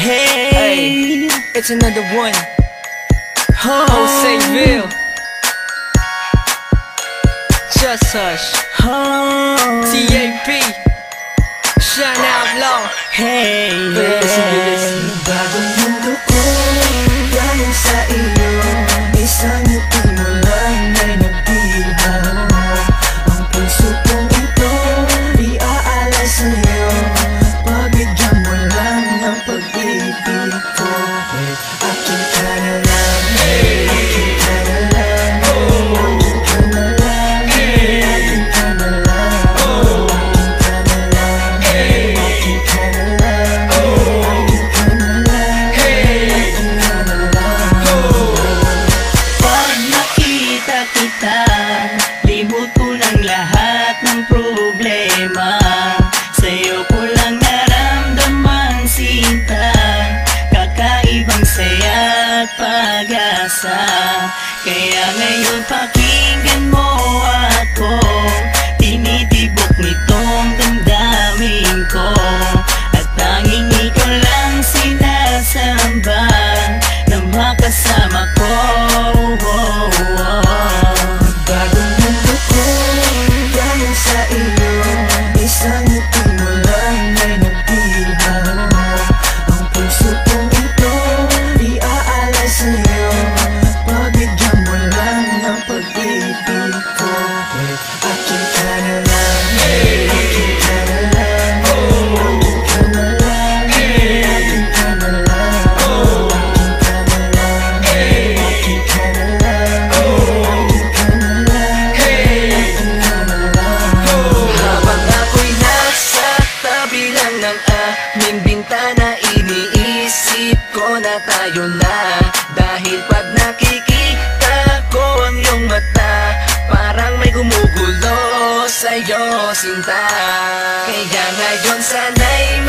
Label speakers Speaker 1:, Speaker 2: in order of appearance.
Speaker 1: Hey, it's another one. Joseville, Just Hush, TAP, Shine Outlaw. Hey, listen.
Speaker 2: Bagong mundo ko, dahil sa iyo, isang ngiti mo lang ay nagdihaw. Ang puso kong ito, iaalay sa'yo. Pabigyan mo lang ng pag-ibig ko. Akin ka na lang, akin ka na lang, akin ka na lang, akin ka na lang, akin ka na lang, akin ka na lang, akin ka na lang, akin ka na lang.
Speaker 3: Pag nakita kita, libot ko ng lahat ng problema. Sa'yo ko lang naramdaman sinta, kakaibang saya at pag-asa. Kaya ngayon pakinggan mo ako, tinitibok nitong damdamin ko. At tanging ikaw lang sinasamba na makasama ko.
Speaker 2: Bagong mundo ko, dahil sa iyo, isang ngiti mo lang ay nagdihaw. Ang puso kong ito, iaalay sa'yo. Pabigyan mo lang ng pag-ibig ko. Akin ka na lang, akin ka na lang, akin ka na lang, akin ka na lang, akin ka na lang, akin ka na lang, akin ka na lang, akin ka na lang.
Speaker 1: Habang ako'y nasa tabi lang ng aming bintana, iniisip ko na tayo na. Dahil pag nakikita ko ang iyong mata, parang may gumugulo sa'yo, sinta. Kaya ngayon sana'y